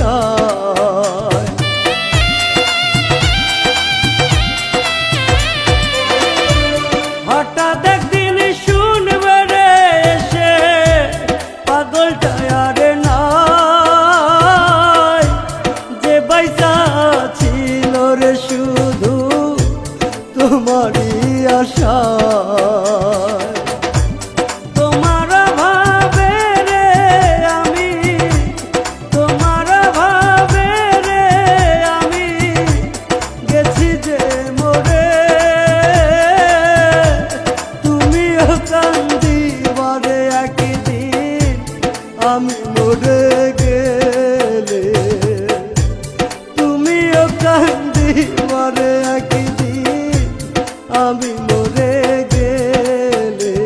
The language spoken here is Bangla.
আশায়। হঠাৎ একদিন শুনবে রে এসে পাগলটা আর নাই, যে বাইসা ছিল রে শুধু তোমারই আশায়। তোমার ভাবে রে আমি, তোমার ভাবে রে আমি গেছি যে মরে, তুমিও কান্দিবারে একদিন আমি মরে গেলে, তুমিও কান্দিবারে একদিন আমি